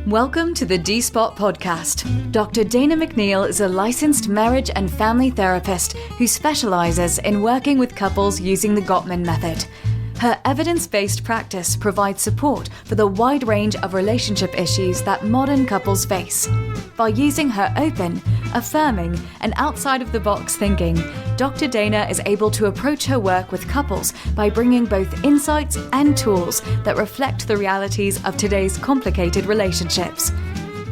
Welcome to the D-Spot podcast. Dr. Dana McNeil is a licensed marriage and family therapist who specializes in working with couples using the Gottman method. Her evidence-based practice provides support for the wide range of relationship issues that modern couples face. By using her open, affirming, and outside-of-the-box thinking, Dr. Dana is able to approach her work with couples by bringing both insights and tools that reflect the realities of today's complicated relationships.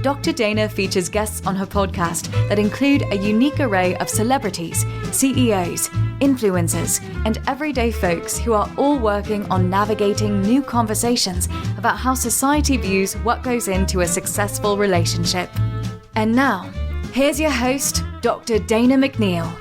Dr. Dana features guests on her podcast that include a unique array of celebrities, CEOs, influencers, and everyday folks who are all working on navigating new conversations about how society views what goes into a successful relationship. And now, here's your host, Dr. Dana McNeil.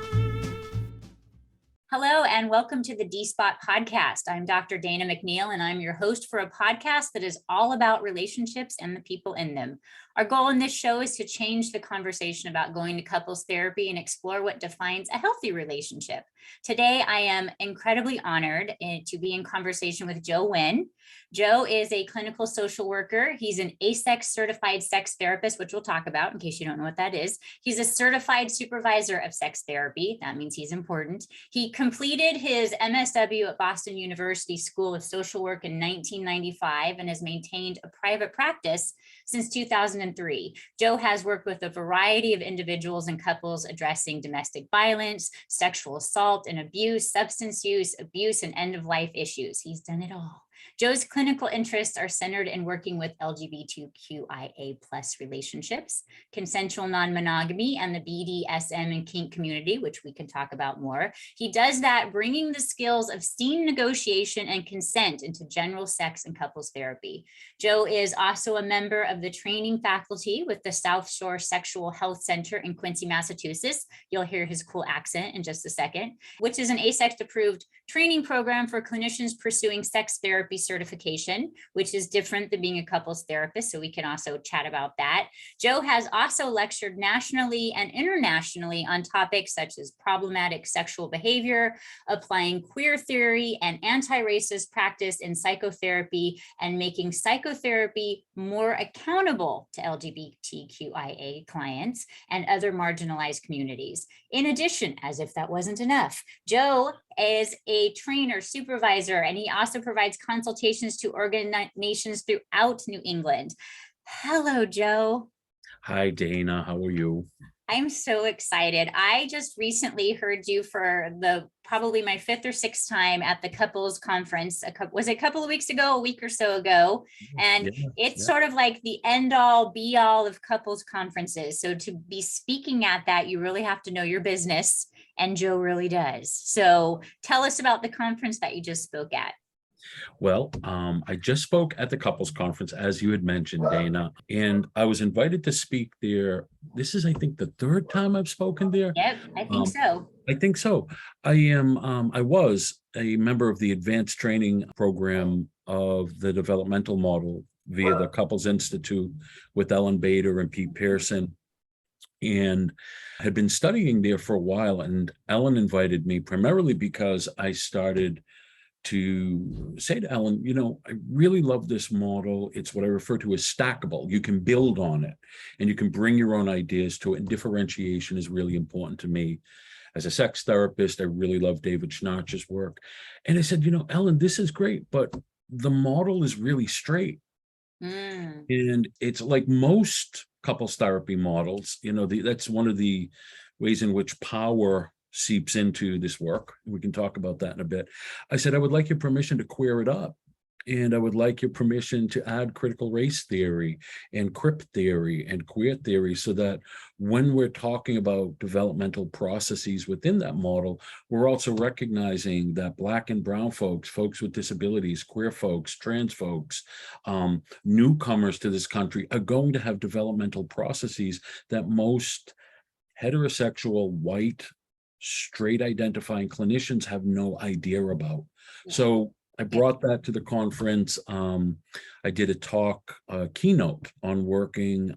Hello, and welcome to the D-Spot podcast. I'm Dr. Dana McNeil, and I'm your host for a podcast that is all about relationships and the people in them. Our goal in this show is to change the conversation about going to couples therapy and explore what defines a healthy relationship. Today, I am incredibly honored to be in conversation with Joe Winn. Joe is a clinical social worker. He's an AASECT certified sex therapist, which we'll talk about in case you don't know what that is. He's a certified supervisor of sex therapy. That means he's important. He completed his MSW at Boston University School of Social Work in 1995 and has maintained a private practice since 2003. Joe has worked with a variety of individuals and couples addressing domestic violence, sexual assault and abuse, substance use, abuse, and end-of-life issues. He's done it all. Joe's clinical interests are centered in working with LGBTQIA+ relationships, consensual non-monogamy, and the BDSM and kink community, which we can talk about more. He does that bringing the skills of scene negotiation and consent into general sex and couples therapy. Joe is also a member of the training faculty with the South Shore Sexual Health Center in Quincy, Massachusetts. You'll hear his cool accent in just a second, which is an AASECT-approved training program for clinicians pursuing sex therapy certification, which is different than being a couples therapist. So we can also chat about that. Joe has also lectured nationally and internationally on topics such as problematic sexual behavior, applying queer theory and anti-racist practice in psychotherapy, and making psychotherapy more accountable to LGBTQIA clients and other marginalized communities. In addition, as if that wasn't enough, Joe is a trainer, supervisor, and he also provides consultations to organizations throughout New England. Hello, Joe. Hi, Dana. How are you? I'm so excited. I just recently heard you for probably my fifth or sixth time at the couples conference. Was it a couple of weeks ago, a week or so ago? And it's sort of like the end all be all of couples conferences. So to be speaking at that, you really have to know your business, and Joe really does. So tell us about the conference that you just spoke at. Well, I just spoke at the couples conference, as you had mentioned, Dana, and I was invited to speak there. This is, I think, the third time I've spoken there. Yep, I think so. I think so. I was a member of the advanced training program of the developmental model via the Couples Institute with Ellen Bader and Pete Pearson, and had been studying there for a while. And Ellen invited me primarily because I started to say to Ellen, I really love this model. It's what I refer to as stackable. You can build on it and you can bring your own ideas to it. And differentiation is really important to me. As a sex therapist, I really love David Schnarch's work. And I said, Ellen, this is great, but the model is really straight. And it's like most couples therapy models, that's one of the ways in which power seeps into this work. We can talk about that in a bit. I said, I would like your permission to queer it up. And I would like your permission to add critical race theory and crip theory and queer theory so that when we're talking about developmental processes within that model, we're also recognizing that Black and brown folks, folks with disabilities, queer folks, trans folks, newcomers to this country are going to have developmental processes that most heterosexual, white, straight identifying clinicians have no idea about. So I brought that to the conference. I did a talk, keynote on working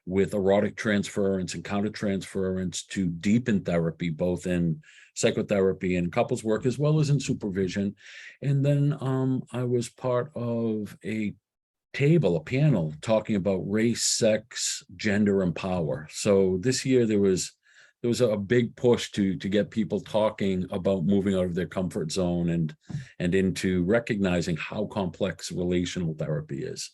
with erotic transference and countertransference to deepen therapy, both in psychotherapy and couples work, as well as in supervision. And then I was part of a a panel talking about race, sex, gender, and power. So this year there was a big push to get people talking about moving out of their comfort zone and into recognizing how complex relational therapy is.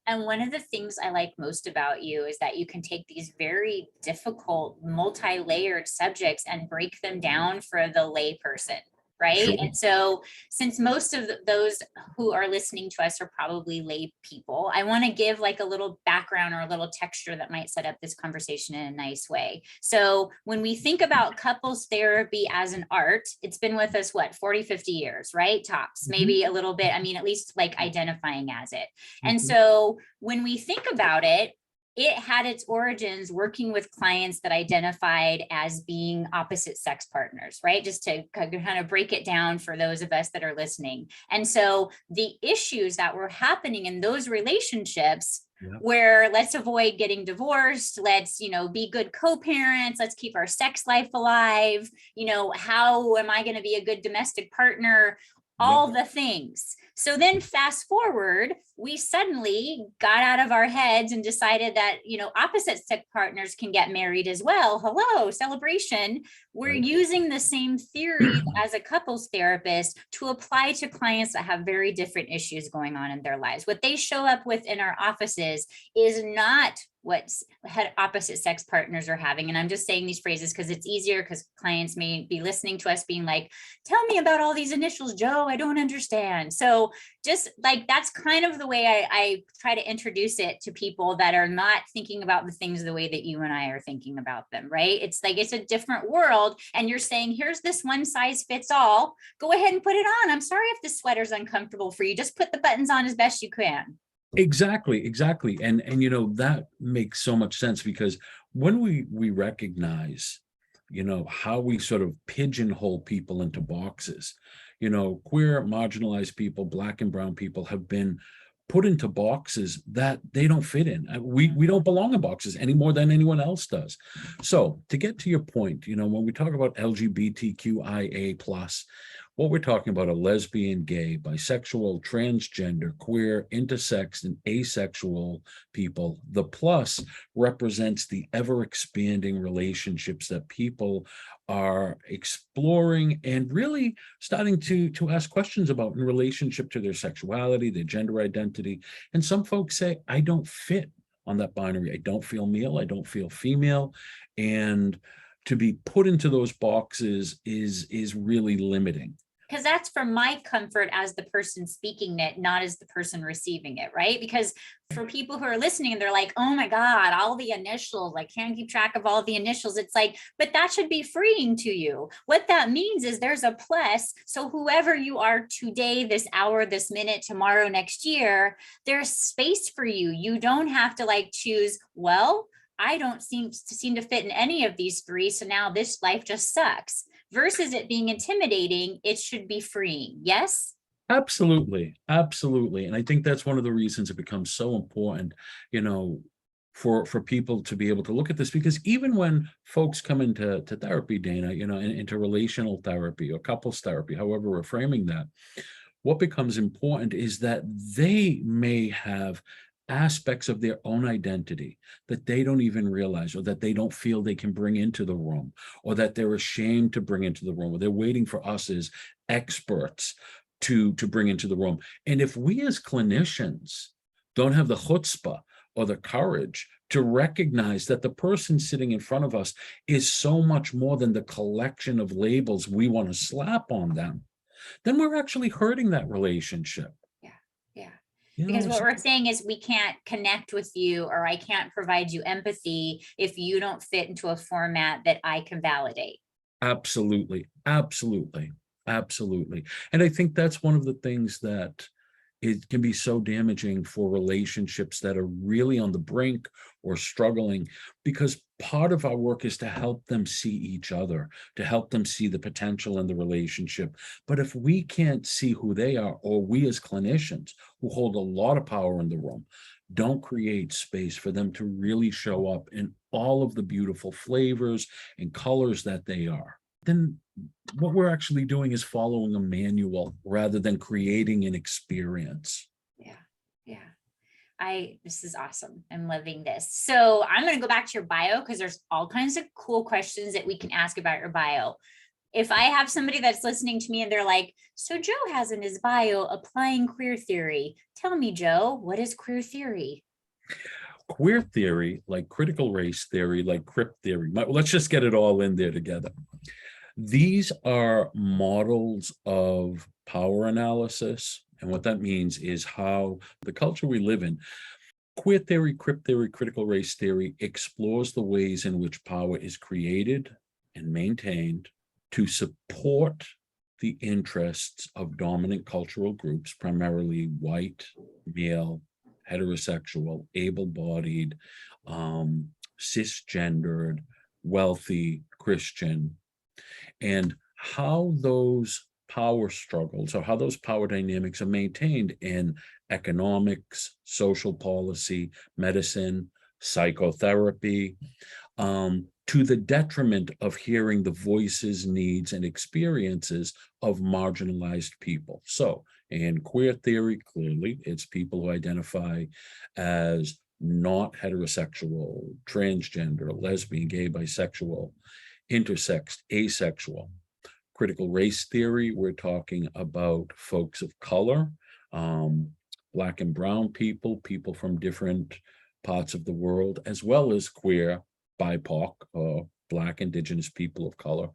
And one of the things I like most about you is that you can take these very difficult, multi-layered subjects and break them down for the lay person, right? Sure. And so since most of those who are listening to us are probably lay people, I want to give like a little background or a little texture that might set up this conversation in a nice way. So when we think about couples therapy as an art, it's been with us, 40, 50 years, right? Tops, maybe a little bit. I mean, at least like identifying as it. And so when we think about it, it had its origins working with clients that identified as being opposite sex partners, right? Just to kind of break it down for those of us that are listening. And so the issues that were happening in those relationships where let's avoid getting divorced, let's, be good co-parents, let's keep our sex life alive, how am I going to be a good domestic partner? All the things. So then fast forward, we suddenly got out of our heads and decided that, opposite sex partners can get married as well. Hello, celebration. We're using the same theories as a couples therapist to apply to clients that have very different issues going on in their lives. What they show up with in our offices is not what opposite sex partners are having. And I'm just saying these phrases because it's easier, because clients may be listening to us being like, tell me about all these initials, Joe, I don't understand. So just like, that's kind of the way I try to introduce it to people that are not thinking about the things the way that you and I are thinking about them, right? It's like, it's a different world. And you're saying, here's this one size fits all. Go ahead and put it on. I'm sorry if this sweater's uncomfortable for you. Just put the buttons on as best you can. Exactly. And that makes so much sense, because when we recognize, how we sort of pigeonhole people into boxes, queer, marginalized people, Black and brown people have been put into boxes that they don't fit in. We don't belong in boxes any more than anyone else does. So to get to your point, when we talk about LGBTQIA+, what we're talking about are lesbian, gay, bisexual, transgender, queer, intersex, and asexual people. The plus represents the ever-expanding relationships that people are exploring and really starting to ask questions about in relationship to their sexuality, their gender identity. And some folks say, I don't fit on that binary. I don't feel male, I don't feel female. And to be put into those boxes is really limiting. Because that's for my comfort as the person speaking it, not as the person receiving it, right? Because for people who are listening and they're like, oh my God, all the initials, I can't keep track of all the initials. It's like, but that should be freeing to you. What that means is there's a plus. So whoever you are today, this hour, this minute, tomorrow, next year, there's space for you. You don't have to choose, well, I don't seem to fit in any of these three. So now this life just sucks. Versus it being intimidating, it should be freeing. Yes? Absolutely. And I think that's one of the reasons it becomes so important, for people to be able to look at this, because even when folks come into therapy, Dana, into relational therapy or couples therapy, however we're framing that, what becomes important is that they may have aspects of their own identity that they don't even realize, or that they don't feel they can bring into the room, or that they're ashamed to bring into the room, or they're waiting for us as experts to bring into the room. And if we as clinicians don't have the chutzpah or the courage to recognize that the person sitting in front of us is so much more than the collection of labels we want to slap on them, then we're actually hurting that relationship. Because what we're saying is we can't connect with you, or I can't provide you empathy if you don't fit into a format that I can validate. Absolutely. And I think that's one of the things that it can be so damaging for relationships that are really on the brink or struggling, because part of our work is to help them see each other, to help them see the potential in the relationship. But if we can't see who they are, or we as clinicians who hold a lot of power in the room, don't create space for them to really show up in all of the beautiful flavors and colors that they are, then what we're actually doing is following a manual rather than creating an experience. Yeah. This is awesome. I'm loving this. So I'm going to go back to your bio because there's all kinds of cool questions that we can ask about your bio. If I have somebody that's listening to me and they're like, so Joe has in his bio applying queer theory. Tell me, Joe, what is queer theory? Queer theory, like critical race theory, like crypt theory. Let's just get it all in there together. These are models of power analysis. And what that means is how the culture we live in, queer theory, crypt theory, critical race theory explores the ways in which power is created and maintained to support the interests of dominant cultural groups, primarily white, male, heterosexual, able-bodied, cisgendered, wealthy, Christian, and how those power struggles or how those power dynamics are maintained in economics, social policy, medicine, psychotherapy, to the detriment of hearing the voices, needs, and experiences of marginalized people. So in queer theory, clearly, it's people who identify as not heterosexual, transgender, lesbian, gay, bisexual, intersex, asexual. Critical race theory, we're talking about folks of color, Black and brown people, people from different parts of the world, as well as queer, BIPOC, Black, Indigenous people of color.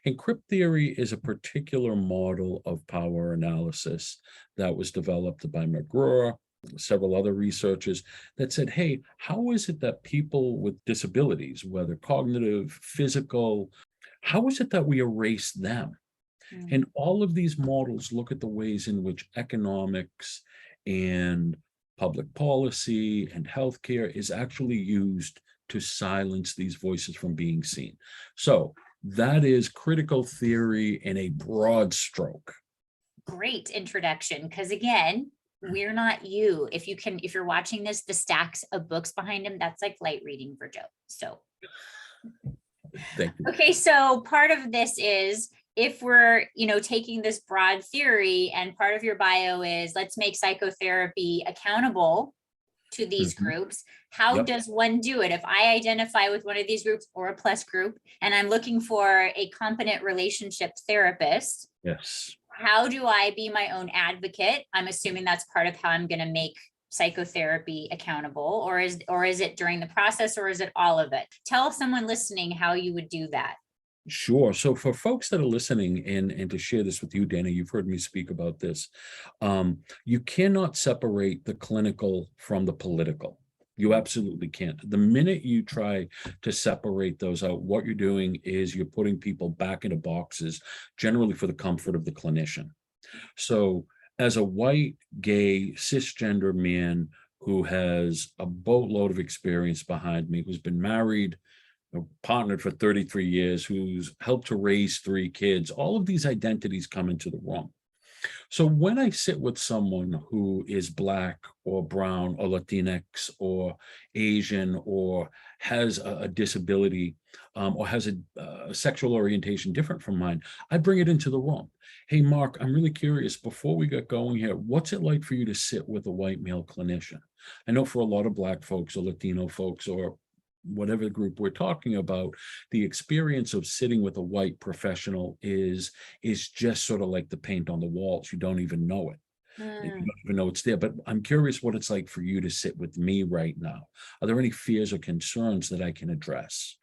And crypt theory is a particular model of power analysis that was developed by McGraw, several other researchers, that said, hey, how is it that people with disabilities, whether cognitive, physical, how is it that we erase them? And all of these models look at the ways in which economics and public policy and healthcare is actually used to silence these voices from being seen. So that is critical theory in a broad stroke. Great introduction, because again, we're not you. If you're watching this, the stacks of books behind him, that's like light reading for Joe. So Thank you. okay, so part of this is, if we're, taking this broad theory, and part of your bio is let's make psychotherapy accountable to these groups, how does one do it? If I identify with one of these groups or a plus group, and I'm looking for a competent relationship therapist, yes, how do I be my own advocate? I'm assuming that's part of how I'm going to make psychotherapy accountable, or is it during the process, or is it all of it? Tell someone listening how you would do that. Sure. So for folks that are listening, and to share this with you, Dana, you've heard me speak about this. You cannot separate the clinical from the political. You absolutely can't. The minute you try to separate those out, what you're doing is you're putting people back into boxes, generally for the comfort of the clinician. So as a white, gay, cisgender man who has a boatload of experience behind me, who's been married, partnered for 33 years, who's helped to raise 3 kids, all of these identities come into the room. So when I sit with someone who is Black or brown or Latinx or Asian or has a disability, or has a sexual orientation different from mine, I bring it into the room. Hey, Mark, I'm really curious, before we get going here, what's it like for you to sit with a white male clinician? I know for a lot of Black folks or Latino folks or whatever group we're talking about, the experience of sitting with a white professional is just sort of like the paint on the walls. You don't even know it. You don't even know it's there. But I'm curious what it's like for you to sit with me right now. Are there any fears or concerns that I can address?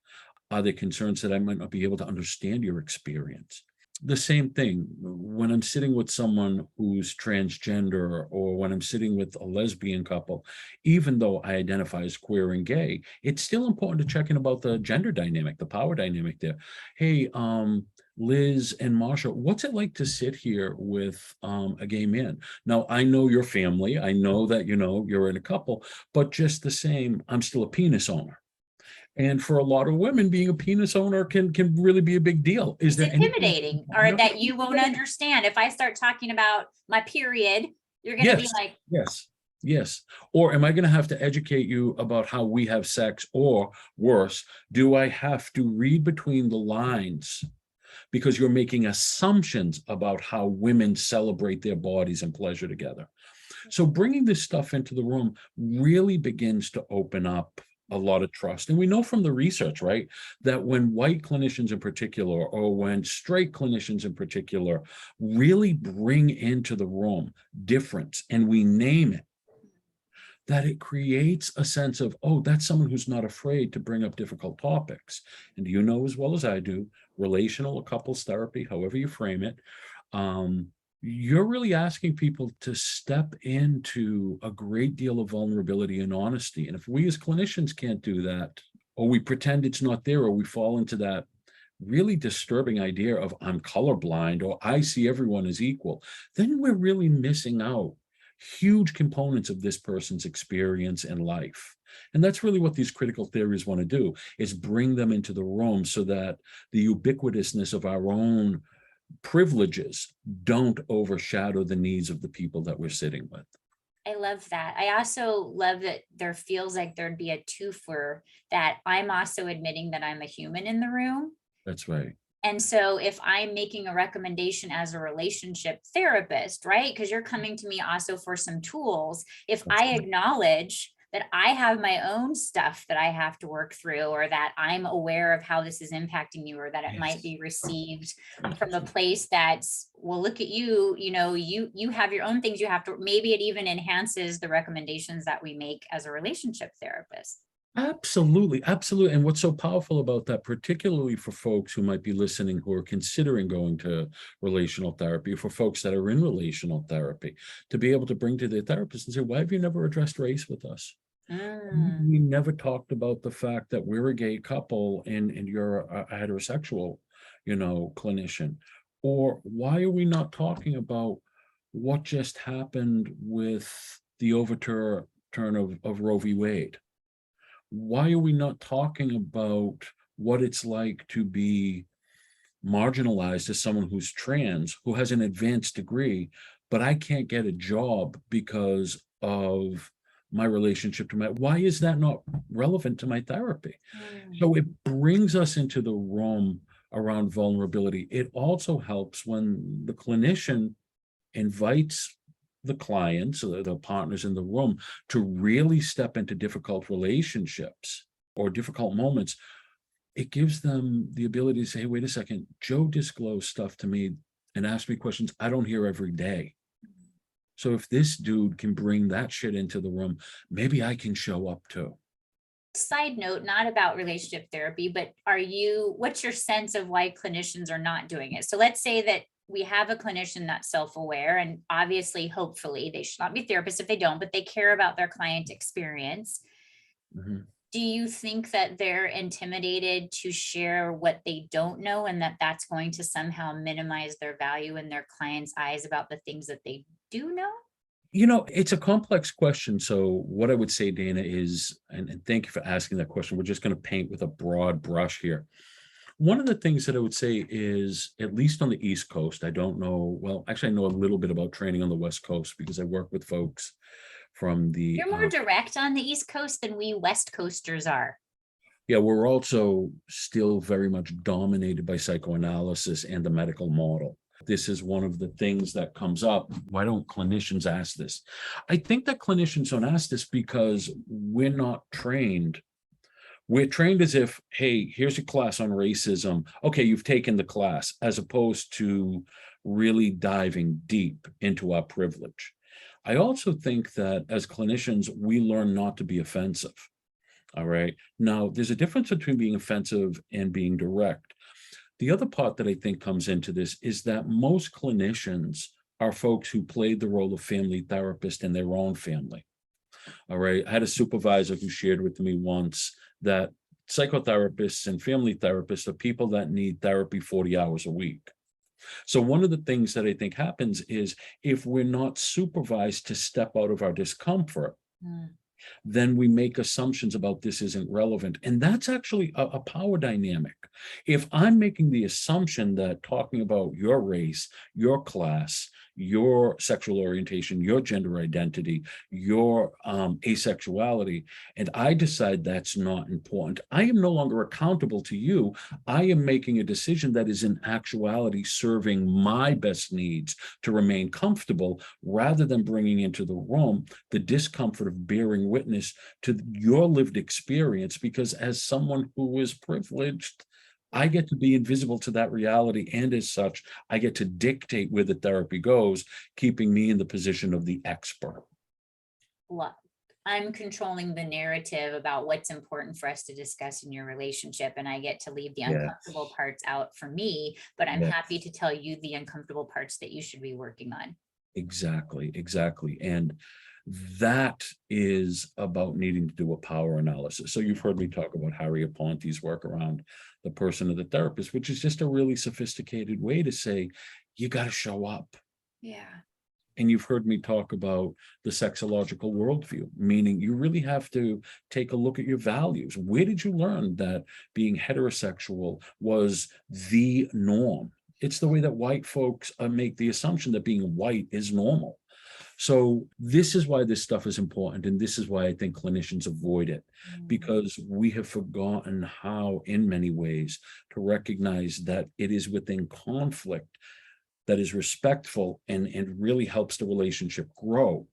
Are there concerns that I might not be able to understand your experience? The same thing when I'm sitting with someone who's transgender, or when I'm sitting with a lesbian couple, even though I identify as queer and gay, it's still important to check in about the gender dynamic, the power dynamic there. Hey, Liz and Marsha, what's it like to sit here with a gay man? Now, I know your family. I know that, you're in a couple, but just the same, I'm still a penis owner. And for a lot of women, being a penis owner can really be a big deal. Is there intimidating, or that you won't understand? If I start talking about my period, you're going to be like, yes. Or am I going to have to educate you about how we have sex? Or worse, do I have to read between the lines because you're making assumptions about how women celebrate their bodies and pleasure together? So bringing this stuff into the room really begins to open up a lot of trust. And we know from the research, right, that when white clinicians in particular, or when straight clinicians in particular, really bring into the room difference and we name it, that it creates a sense of, oh, that's someone who's not afraid to bring up difficult topics. And you know as well as I do, relational or couples therapy, however you frame it, you're really asking people to step into a great deal of vulnerability and honesty. And if we as clinicians can't do that, or we pretend it's not there, or we fall into that really disturbing idea of I'm colorblind or I see everyone as equal, then we're really missing out huge components of this person's experience and life. And that's really what these critical theories want to do, is bring them into the room so that the ubiquitousness of our own privileges don't overshadow the needs of the people that we're sitting with. I love that. I also love that there feels like there'd be a twofer, that I'm also admitting that I'm a human in the room. That's right. And so if I'm making a recommendation as a relationship therapist, right, because you're coming to me also for some tools, if That's I right. acknowledge that I have my own stuff that I have to work through, or that I'm aware of how this is impacting you, or that it might be received from a place that's, well, look at you, you have your own things you have to, maybe it even enhances the recommendations that we make as a relationship therapist. Absolutely, absolutely. And what's so powerful about that, particularly for folks who might be listening who are considering going to relational therapy, for folks that are in relational therapy, to be able to bring to their therapist and say, why have you never addressed race with us? We never talked about the fact that we're a gay couple and you're a heterosexual, clinician. Or why are we not talking about what just happened with the overturn of Roe v. Wade? Why are we not talking about what it's like to be marginalized as someone who's trans, who has an advanced degree, but I can't get a job because of my relationship to why is that not relevant to my therapy? So it brings us into the room around vulnerability. It also helps when the clinician invites the clients or the partners in the room to really step into difficult relationships or difficult moments. It gives them the ability to say, hey, wait a second, Joe disclosed stuff to me and asked me questions I don't hear every day. So if this dude can bring that shit into the room, maybe I can show up too. Side note, not about relationship therapy, but what's your sense of why clinicians are not doing it? So let's say that we have a clinician that's self-aware, and obviously, hopefully, they should not be therapists if they don't, but they care about their client experience. Mm-hmm. Do you think that they're intimidated to share what they don't know, and that that's going to somehow minimize their value in their clients' eyes about the things that they do know? It's a complex question. So what I would say, Dana, is, and thank you for asking that question, we're just going to paint with a broad brush here. One of the things that I would say is, at least on the East Coast, I don't know, well, actually I know a little bit about training on the West Coast because I work with folks from the... You're more direct on the East Coast than we West Coasters are. Yeah, we're also still very much dominated by psychoanalysis and the medical model. This is one of the things that comes up. Why don't clinicians ask this? I think that clinicians don't ask this because we're not trained. We're trained as if, hey, here's a class on racism. Okay, you've taken the class, as opposed to really diving deep into our privilege. I also think that as clinicians, we learn not to be offensive. All right. Now, there's a difference between being offensive and being direct. The other part that I think comes into this is that most clinicians are folks who played the role of family therapist in their own family. All right. I had a supervisor who shared with me once that psychotherapists and family therapists are people that need therapy 40 hours a week. So one of the things that I think happens is, if we're not supervised to step out of our discomfort, then we make assumptions about this isn't relevant. And that's actually a power dynamic. If I'm making the assumption that talking about your race, your class, your sexual orientation, your gender identity, your asexuality, and I decide that's not important, I am no longer accountable to you. I am making a decision that is in actuality serving my best needs to remain comfortable, rather than bringing into the room the discomfort of bearing witness to your lived experience, because as someone who is privileged, I get to be invisible to that reality, and as such, I get to dictate where the therapy goes, keeping me in the position of the expert. Well, I'm controlling the narrative about what's important for us to discuss in your relationship, and I get to leave the uncomfortable parts out for me, but I'm happy to tell you the uncomfortable parts that you should be working on. Exactly. And that is about needing to do a power analysis. So you've heard me talk about Harriet Ponte's work around the person of the therapist, which is just a really sophisticated way to say, you got to show up. Yeah. And you've heard me talk about the sexological worldview, meaning you really have to take a look at your values. Where did you learn that being heterosexual was the norm? It's the way that white folks make the assumption that being white is normal. So this is why this stuff is important. And this is why I think clinicians avoid it, because we have forgotten how, in many ways, to recognize that it is within conflict that is respectful and really helps the relationship grow,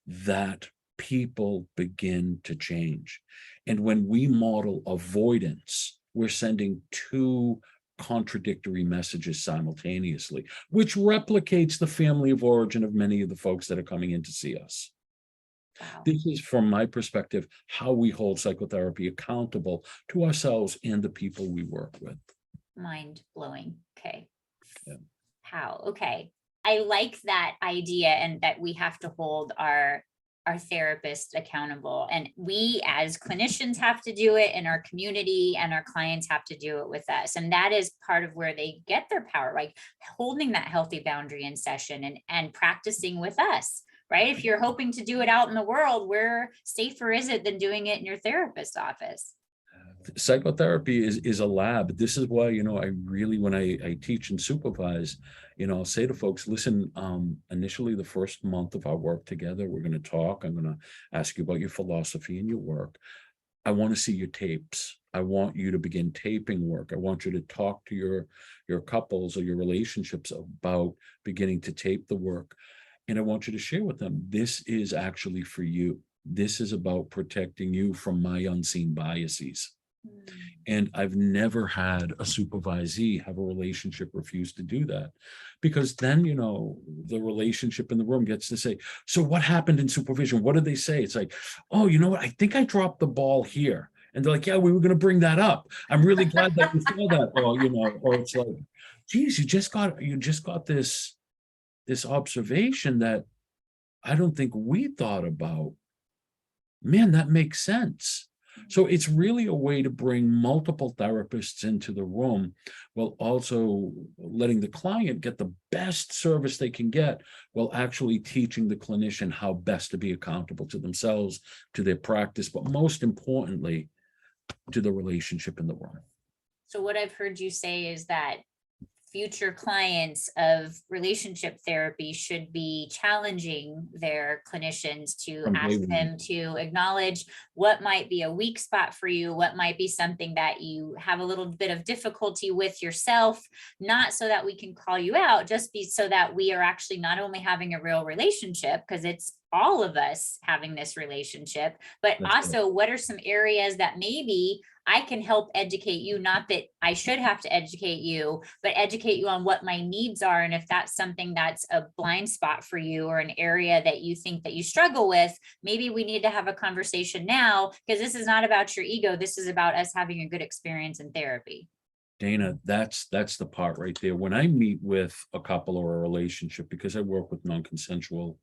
that people begin to change. And when we model avoidance, we're sending two contradictory messages simultaneously, which replicates the family of origin of many of the folks that are coming in to see us. Wow. This is, from my perspective, how we hold psychotherapy accountable to ourselves and the people we work with. Mind blowing. Okay. Yeah. How? Okay. I like that idea, and that we have to hold our therapists accountable, and we as clinicians have to do it in our community, and our clients have to do it with us. And that is part of where they get their power, like holding that healthy boundary in session and practicing with us, right? If you're hoping to do it out in the world, where safer is it than doing it in your therapist's office? Psychotherapy is a lab. This is why, I really, when I teach and supervise, I'll say to folks, listen, initially the first month of our work together, we're going to talk. I'm going to ask you about your philosophy and your work. I want to see your tapes. I want you to begin taping work. I want you to talk to your couples or your relationships about beginning to tape the work. And I want you to share with them, this is actually for you. This is about protecting you from my unseen biases. And I've never had a supervisee have a relationship refuse to do that, because then, the relationship in the room gets to say, so what happened in supervision? What did they say? It's like, oh, you know what? I think I dropped the ball here. And they're like, yeah, we were going to bring that up. I'm really glad that you saw that. Or it's like, geez, you just got this observation that I don't think we thought about. Man, that makes sense. So it's really a way to bring multiple therapists into the room, while also letting the client get the best service they can get, while actually teaching the clinician how best to be accountable to themselves, to their practice, but most importantly, to the relationship in the room. So what I've heard you say is that future clients of relationship therapy should be challenging their clinicians to ask them to acknowledge what might be a weak spot for you, what might be something that you have a little bit of difficulty with yourself, not so that we can call you out, just so that we are actually not only having a real relationship, because it's all of us having this relationship, but also what are some areas that maybe I can help educate you, not that I should have to educate you, but educate you on what my needs are. And if that's something that's a blind spot for you, or an area that you think that you struggle with, maybe we need to have a conversation now, because this is not about your ego. This is about us having a good experience in therapy. Dana, that's the part right there. When I meet with a couple or a relationship, because I work with non-consensual,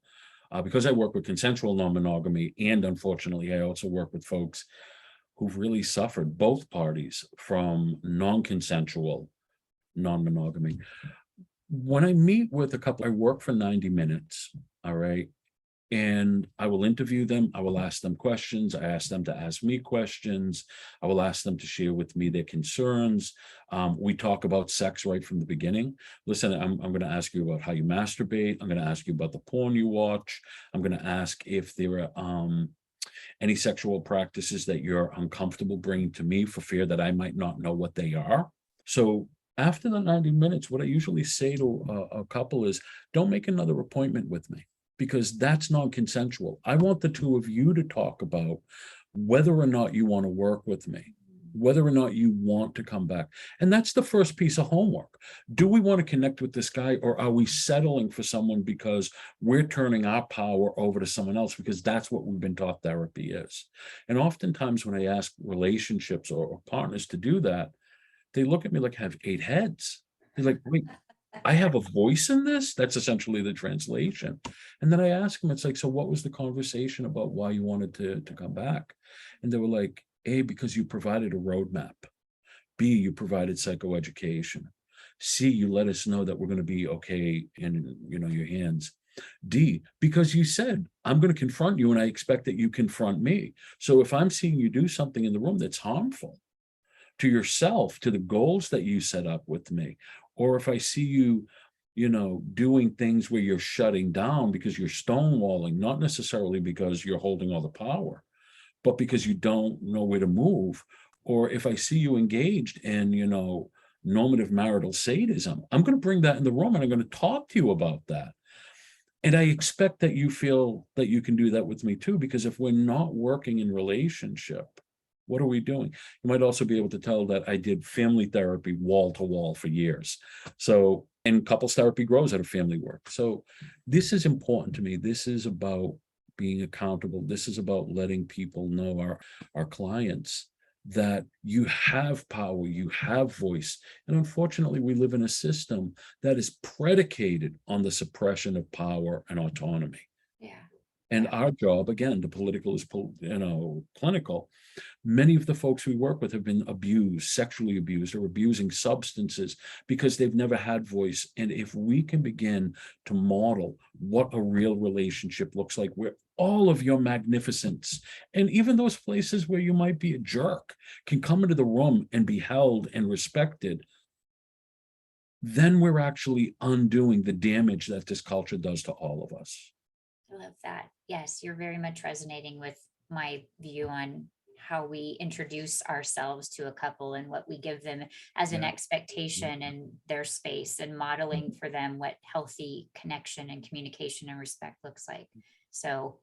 because I work with consensual non-monogamy, and unfortunately, I also work with folks who've really suffered, both parties, from non-consensual non-monogamy. When I meet with a couple, I work for 90 minutes, all right? And I will interview them. I will ask them questions. I ask them to ask me questions. I will ask them to share with me their concerns. We talk about sex right from the beginning. Listen, I'm going to ask you about how you masturbate. I'm going to ask you about the porn you watch. I'm going to ask if there are any sexual practices that you're uncomfortable bringing to me for fear that I might not know what they are. So after the 90 minutes, what I usually say to a couple is, don't make another appointment with me, because that's non-consensual. I want the two of you to talk about whether or not you want to work with me, whether or not you want to come back. And that's the first piece of homework. Do we want to connect with this guy, or are we settling for someone because we're turning our power over to someone else because that's what we've been taught therapy is? And oftentimes when I ask relationships or partners to do that, they look at me like I have 8 heads. They're like, wait, I have a voice in this? That's essentially the translation. And then I ask them, it's like, so what was the conversation about why you wanted to come back? And they were like, A, because you provided a roadmap. B, you provided psychoeducation. C, you let us know that we're going to be okay in, your hands. D, because you said, I'm going to confront you and I expect that you confront me. So if I'm seeing you do something in the room that's harmful to yourself, to the goals that you set up with me, or if I see you, doing things where you're shutting down because you're stonewalling, not necessarily because you're holding all the power, but because you don't know where to move, or if I see you engaged in, normative marital sadism, I'm going to bring that in the room and I'm going to talk to you about that. And I expect that you feel that you can do that with me too, because if we're not working in relationship, what are we doing? You might also be able to tell that I did family therapy wall to wall for years. So, and couples therapy grows out of family work. So this is important to me. This is about being accountable. This is about letting people know, our clients, that you have power, you have voice. And unfortunately, we live in a system that is predicated on the suppression of power and autonomy. Yeah. And our job, again, the political is, clinical. Many of the folks we work with have been abused, sexually abused, or abusing substances because they've never had voice. And if we can begin to model what a real relationship looks like, where all of your magnificence and even those places where you might be a jerk can come into the room and be held and respected, then we're actually undoing the damage that this culture does to all of us. I love that. Yes, you're very much resonating with my view on how we introduce ourselves to a couple and what we give them as an expectation in their space, and modeling for them what healthy connection and communication and respect looks like. So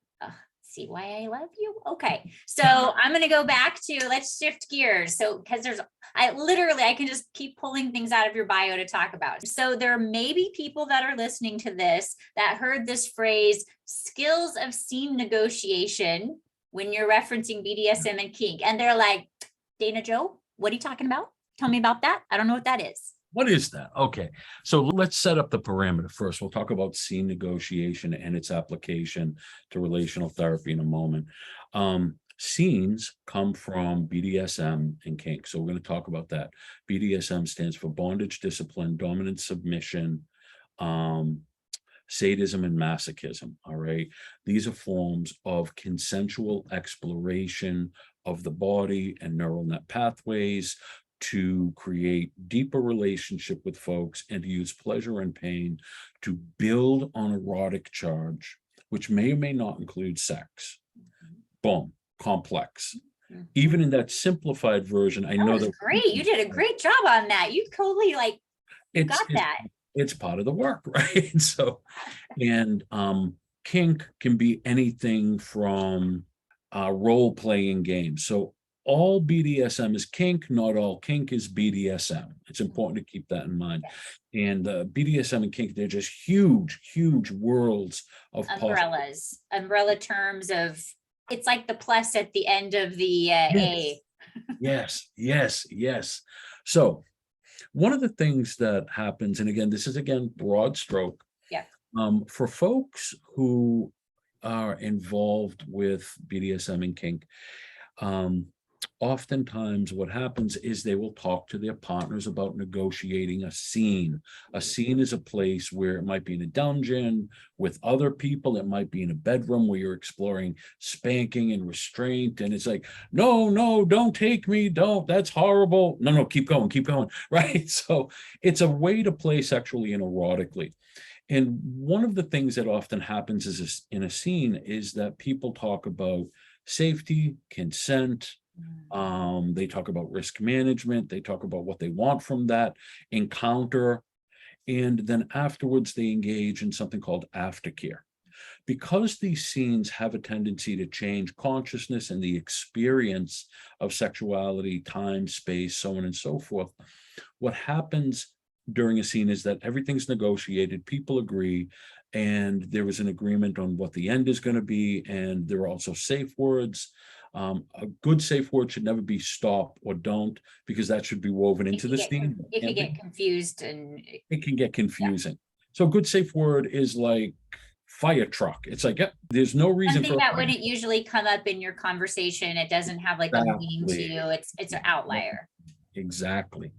see why I love you. Okay. So I'm going to go back to, let's shift gears. So, because I can just keep pulling things out of your bio to talk about. So there may be people that are listening to this that heard this phrase, skills of scene negotiation, when you're referencing BDSM and kink, and they're like, Dana Joe, what are you talking about? Tell me about that. I don't know what that is. What is that? Okay, so let's set up the parameter first. We'll talk about scene negotiation and its application to relational therapy in a moment. Scenes come from BDSM and kink, so we're going to talk about that. BDSM stands for bondage, discipline, dominant submission, sadism, and masochism. All right, these are forms of consensual exploration of the body and neural net pathways to create deeper relationship with folks and to use pleasure and pain to build on erotic charge, which may or may not include sex. Boom, complex. Even in that simplified version, I know that great. You did a great job on that. You totally got that. It's part of the work, right? So, and kink can be anything from role-playing games. So all BDSM is kink, not all kink is BDSM. It's important to keep that in mind. And BDSM and kink, they're just huge, huge worlds of umbrellas, umbrella terms of, it's like the plus at the end of the A. Yes. So one of the things that happens, and again, this is broad stroke. Yeah. For folks who are involved with BDSM and kink, oftentimes what happens is they will talk to their partners about negotiating a scene. A scene is a place where it might be in a dungeon with other people. It might be in a bedroom where you're exploring spanking and restraint. And it's like, no, don't take me. Don't. That's horrible. No, keep going. Right. So it's a way to play sexually and erotically. And one of the things that often happens in a scene is that people talk about safety, consent. They talk about risk management. They talk about what they want from that encounter. And then afterwards, they engage in something called aftercare. Because these scenes have a tendency to change consciousness and the experience of sexuality, time, space, so on and so forth, what happens during a scene is that everything's negotiated, people agree, and there is an agreement on what the end is going to be, and there are also safe words. A good safe word should never be stop or don't, because that should be woven into the scene. It could get confused, and it can get confusing. So a good safe word is like fire truck. It's like, yeah, there's no reason something that wouldn't usually come up in your conversation. It doesn't have like a meaning to you. It's an outlier. Exactly.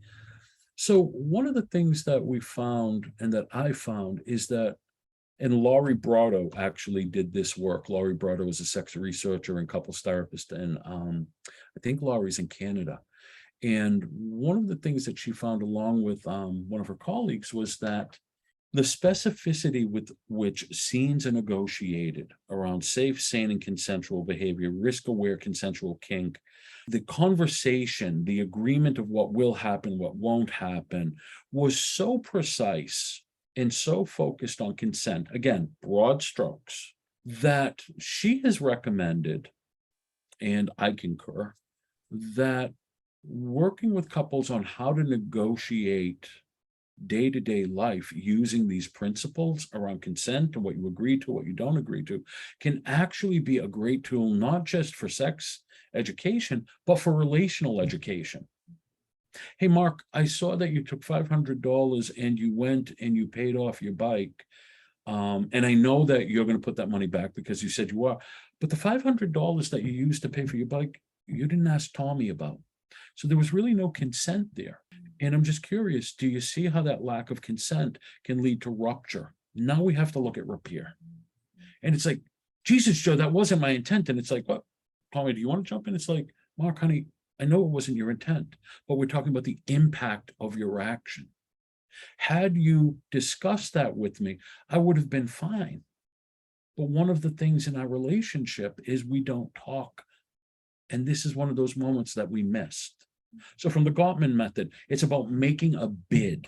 So one of the things that we found and that I found is that, and Laurie Brotto actually did this work. Laurie Brotto is a sex researcher and couples therapist, and I think Laurie's in Canada. And one of the things that she found, along with one of her colleagues, was that the specificity with which scenes are negotiated around safe, sane, and consensual behavior, risk-aware consensual kink, the conversation, the agreement of what will happen, what won't happen, was so precise and so focused on consent, again, broad strokes, that she has recommended, and I concur, that working with couples on how to negotiate day-to-day life using these principles around consent and what you agree to, what you don't agree to, can actually be a great tool, not just for sex education, but for relational education. Hey, Mark, I saw that you took $500 and you went and you paid off your bike. And I know that you're going to put that money back because you said you are, but the $500 that you used to pay for your bike, you didn't ask Tommy about. So there was really no consent there. And I'm just curious, do you see how that lack of consent can lead to rupture? Now we have to look at repair. And it's like, Jesus, Joe, that wasn't my intent. And it's like, what, Tommy, do you want to jump in? It's like, Mark, honey, I know it wasn't your intent, but we're talking about the impact of your action. Had you discussed that with me, I would have been fine. But one of the things in our relationship is we don't talk. And this is one of those moments that we missed. So from the Gottman method, it's about making a bid.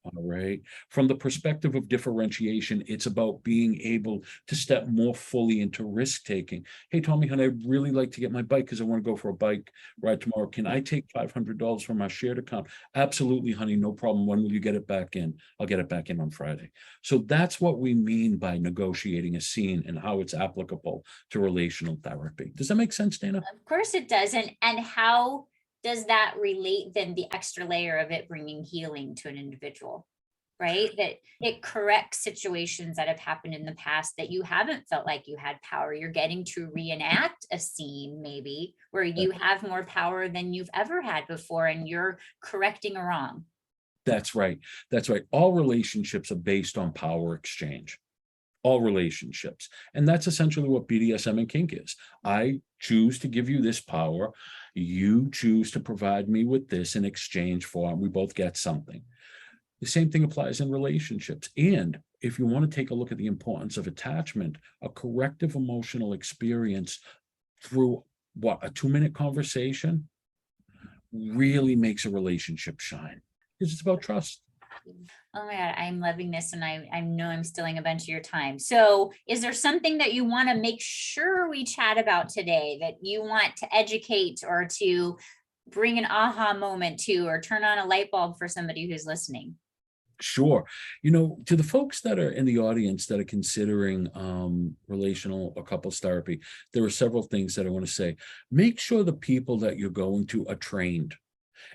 All right. From the perspective of differentiation, it's about being able to step more fully into risk taking. Hey, Tommy, honey, I'd really like to get my bike because I want to go for a bike ride tomorrow. Can I take $500 from my shared account? Absolutely, honey, no problem. When will you get it back in? I'll get it back in on Friday. So that's what we mean by negotiating a scene and how it's applicable to relational therapy. Does that make sense, Dana? Of course it does. And how does that relate then the extra layer of it bringing healing to an individual, right? That it corrects situations that have happened in the past that you haven't felt like you had power. You're getting to reenact a scene maybe where you have more power than you've ever had before, and you're correcting a wrong. That's right. That's right. All relationships are based on power exchange. All relationships. And that's essentially what BDSM and kink is. I choose to give you this power. You choose to provide me with this in exchange for, we both get something. The same thing applies in relationships. And if you want to take a look at the importance of attachment, a corrective emotional experience through what, a 2-minute conversation really makes a relationship shine. Because it's about trust. Oh my God, I'm loving this. And I know I'm stealing a bunch of your time. So is there something that you want to make sure we chat about today, that you want to educate or to bring an aha moment to, or turn on a light bulb for somebody who's listening? Sure. You know, to the folks that are in the audience that are considering relational or couples therapy, there are several things that I want to say. Make sure the people that you're going to are trained,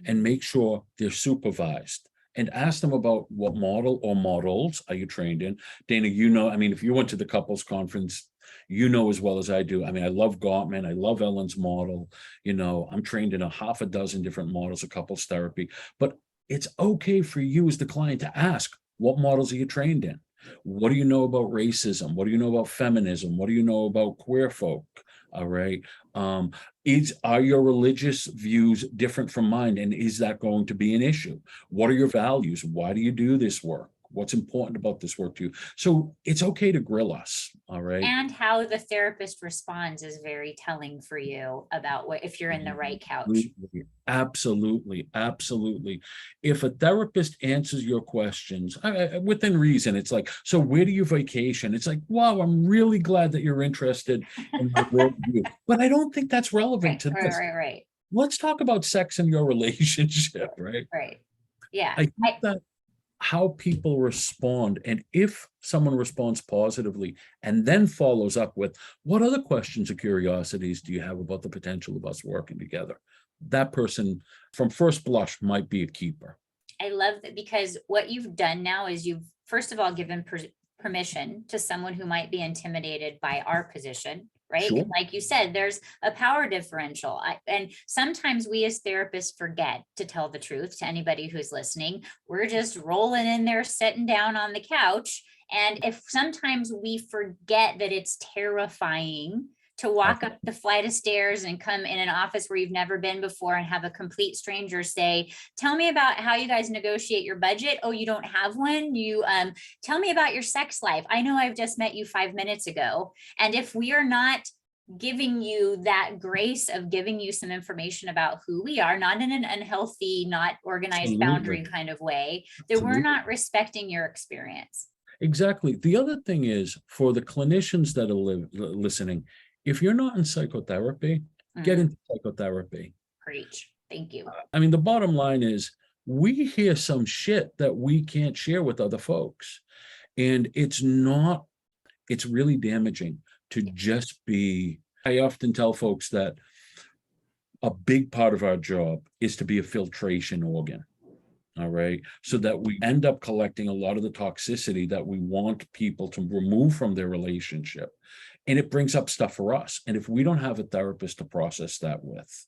and make sure they're supervised. And ask them about what model or models are you trained in. Dana, you know, I mean, if you went to the couples conference, You know as well as I do. I mean, I love Gottman. I love Ellen's model. I'm trained in a half a dozen different models of couples therapy, but it's okay for you as the client to ask, what models are you trained in? What do you know about racism? What do you know about feminism? What do you know about queer folk? All right. Are your religious views different from mine? And is that going to be an issue? What are your values? Why do you do this work? What's important about this work to you? So it's okay to grill us. All right. And how the therapist responds is very telling for you about if you're in the right couch. Absolutely. Absolutely. If a therapist answers your questions within reason, it's like, so where do you vacation? It's like, wow, I'm really glad that you're interested in my worldview. But I don't think that's relevant to this. Right. Let's talk about sex in your relationship, right? Right. Yeah. I think that how people respond, and if someone responds positively and then follows up with, what other questions or curiosities do you have about the potential of us working together? That person from first blush might be a keeper. I love that, because what you've done now is you've first of all given permission to someone who might be intimidated by our position, right? Sure. Like you said, there's a power differential. And sometimes we as therapists forget to tell the truth to anybody who's listening. We're just rolling in there, sitting down on the couch. And if sometimes we forget that it's terrifying to walk up the flight of stairs and come in an office where you've never been before and have a complete stranger say, tell me about how you guys negotiate your budget. Oh, you don't have one? You tell me about your sex life. I know I've just met you 5 minutes ago. And if we are not giving you that grace of giving you some information about who we are, not in an unhealthy, not organized boundary kind of way, then we're not respecting your experience. Exactly. The other thing is, for the clinicians that are listening, if you're not in psychotherapy, get into psychotherapy. Preach. Thank you. I mean, the bottom line is, we hear some shit that we can't share with other folks. And it's really damaging to just be. I often tell folks that a big part of our job is to be a filtration organ. All right. So that we end up collecting a lot of the toxicity that we want people to remove from their relationship. And it brings up stuff for us. And if we don't have a therapist to process that with,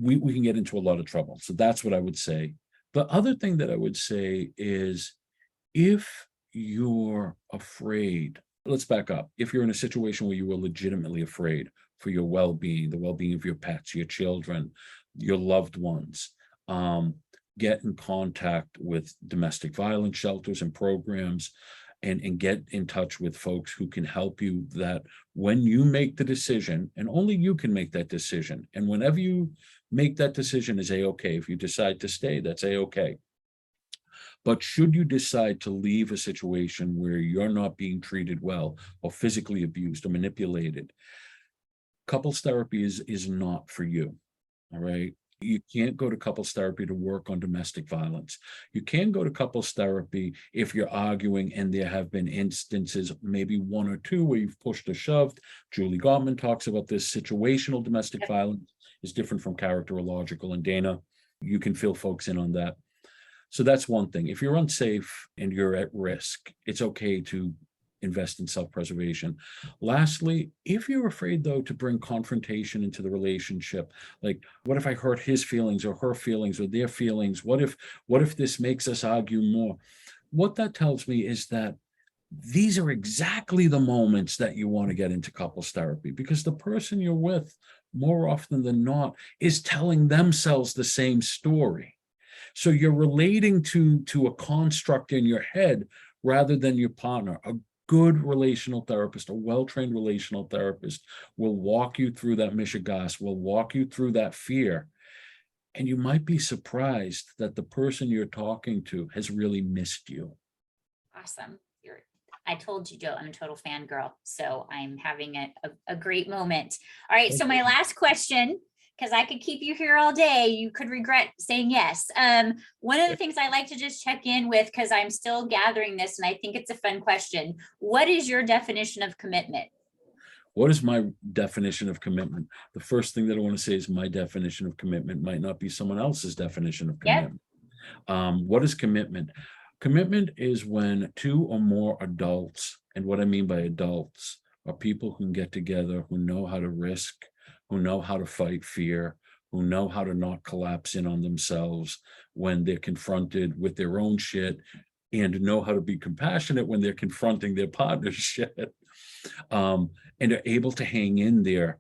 we can get into a lot of trouble. So that's what I would say. The other thing that I would say is, if you're afraid, let's back up. If you're in a situation where you were legitimately afraid for your well-being, the well-being of your pets, your children, your loved ones, get in contact with domestic violence shelters and programs, and get in touch with folks who can help you, that when you make the decision, and only you can make that decision, and whenever you make that decision is A-okay. If you decide to stay, that's A-okay. But should you decide to leave a situation where you're not being treated well, or physically abused or manipulated, couples therapy is not for you. All right. You can't go to couples therapy to work on domestic violence. You can go to couples therapy if you're arguing and there have been instances, maybe one or two, where you've pushed or shoved. Julie Gottman talks about this. Situational domestic violence is different from characterological. And Dana, you can fill folks in on that. So that's one thing. If you're unsafe and you're at risk, it's okay to invest in self-preservation. Lastly, if you're afraid, though, to bring confrontation into the relationship, like, what if I hurt his feelings or her feelings or their feelings? What if this makes us argue more? What that tells me is that these are exactly the moments that you want to get into couples therapy, because the person you're with, more often than not, is telling themselves the same story. So you're relating to a construct in your head rather than your partner. A good relational therapist, a well-trained relational therapist, will walk you through that mishigas, will walk you through that fear. And you might be surprised that the person you're talking to has really missed you. Awesome. I told you, Joe, I'm a total fangirl. So I'm having a great moment. All right. So my last question, because I could keep you here all day, you could regret saying yes. One of the things I like to just check in with, because I'm still gathering this and I think it's a fun question. What is your definition of commitment? What is my definition of commitment? The first thing that I want to say is my definition of commitment might not be someone else's definition of commitment. Yep. What is commitment? Commitment is when two or more adults, and what I mean by adults, are people who can get together, who know how to risk, who know how to fight fear, who know how to not collapse in on themselves when they're confronted with their own shit, and know how to be compassionate when they're confronting their partner's shit, and are able to hang in there.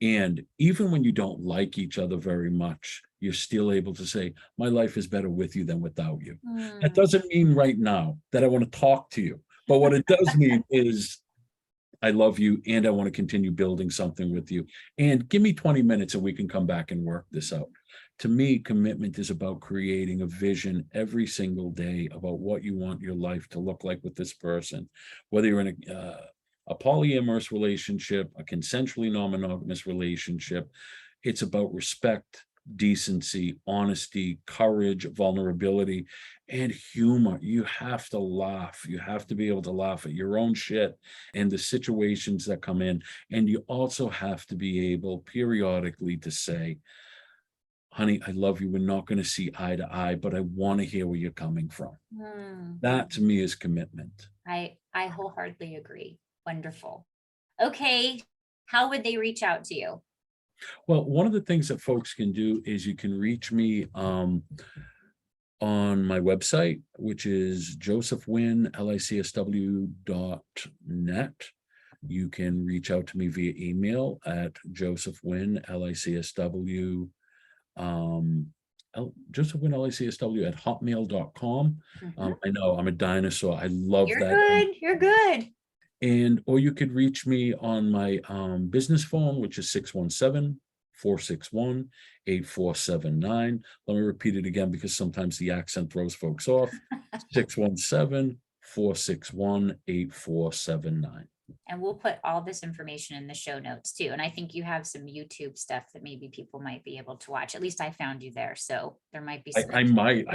And even when you don't like each other very much, you're still able to say, my life is better with you than without you. That doesn't mean right now that I want to talk to you. But what it does mean is I love you and I want to continue building something with you. And give me 20 minutes and we can come back and work this out. To me, commitment is about creating a vision every single day about what you want your life to look like with this person, whether you're in a polyamorous relationship, a consensually non-monogamous relationship. It's about respect, decency, honesty, courage, vulnerability, and humor. You have to laugh. You have to be able to laugh at your own shit and the situations that come in. And you also have to be able periodically to say, honey, I love you. We're not going to see eye to eye, but I want to hear where you're coming from. That to me is commitment. I wholeheartedly agree. Wonderful. Okay. How would they reach out to you? Well, one of the things that folks can do is you can reach me on my website, which is josephwinn.licsw.net. You can reach out to me via email at josephwinn.licsw, josephwinn.licsw@hotmail.com. I know I'm a dinosaur. I love that. You're good. And, or you could reach me on my business phone, which is 617-461-8479. Let me repeat it again because sometimes the accent throws folks off. 617-461-8479. And we'll put all this information in the show notes too. And I think you have some YouTube stuff that maybe people might be able to watch. At least I found you there. So there might be some. I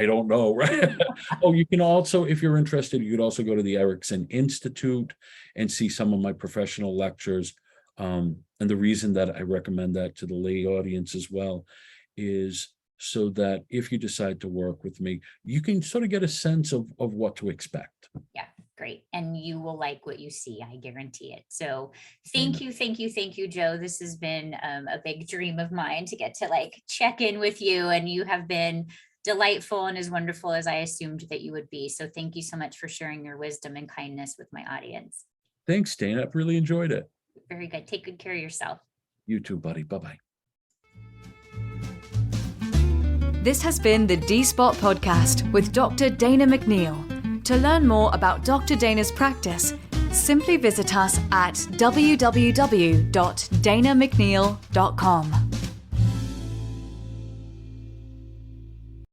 don't know, right? Oh, you can also, if you're interested, you could also go to the Erickson Institute and see some of my professional lectures. And the reason that I recommend that to the lay audience as well is so that if you decide to work with me, you can sort of get a sense of what to expect. Yeah. Great. And you will like what you see. I guarantee it. So thank you, Joe. This has been a big dream of mine to get to like check in with you, and you have been delightful and as wonderful as I assumed that you would be. So thank you so much for sharing your wisdom and kindness with my audience. Thanks, Dana. I've really enjoyed it. Very good. Take good care of yourself. You too, buddy. Bye-bye. This has been the D-Spot Podcast with Dr. Dana McNeil. To learn more about Dr. Dana's practice, simply visit us at www.danamcneil.com.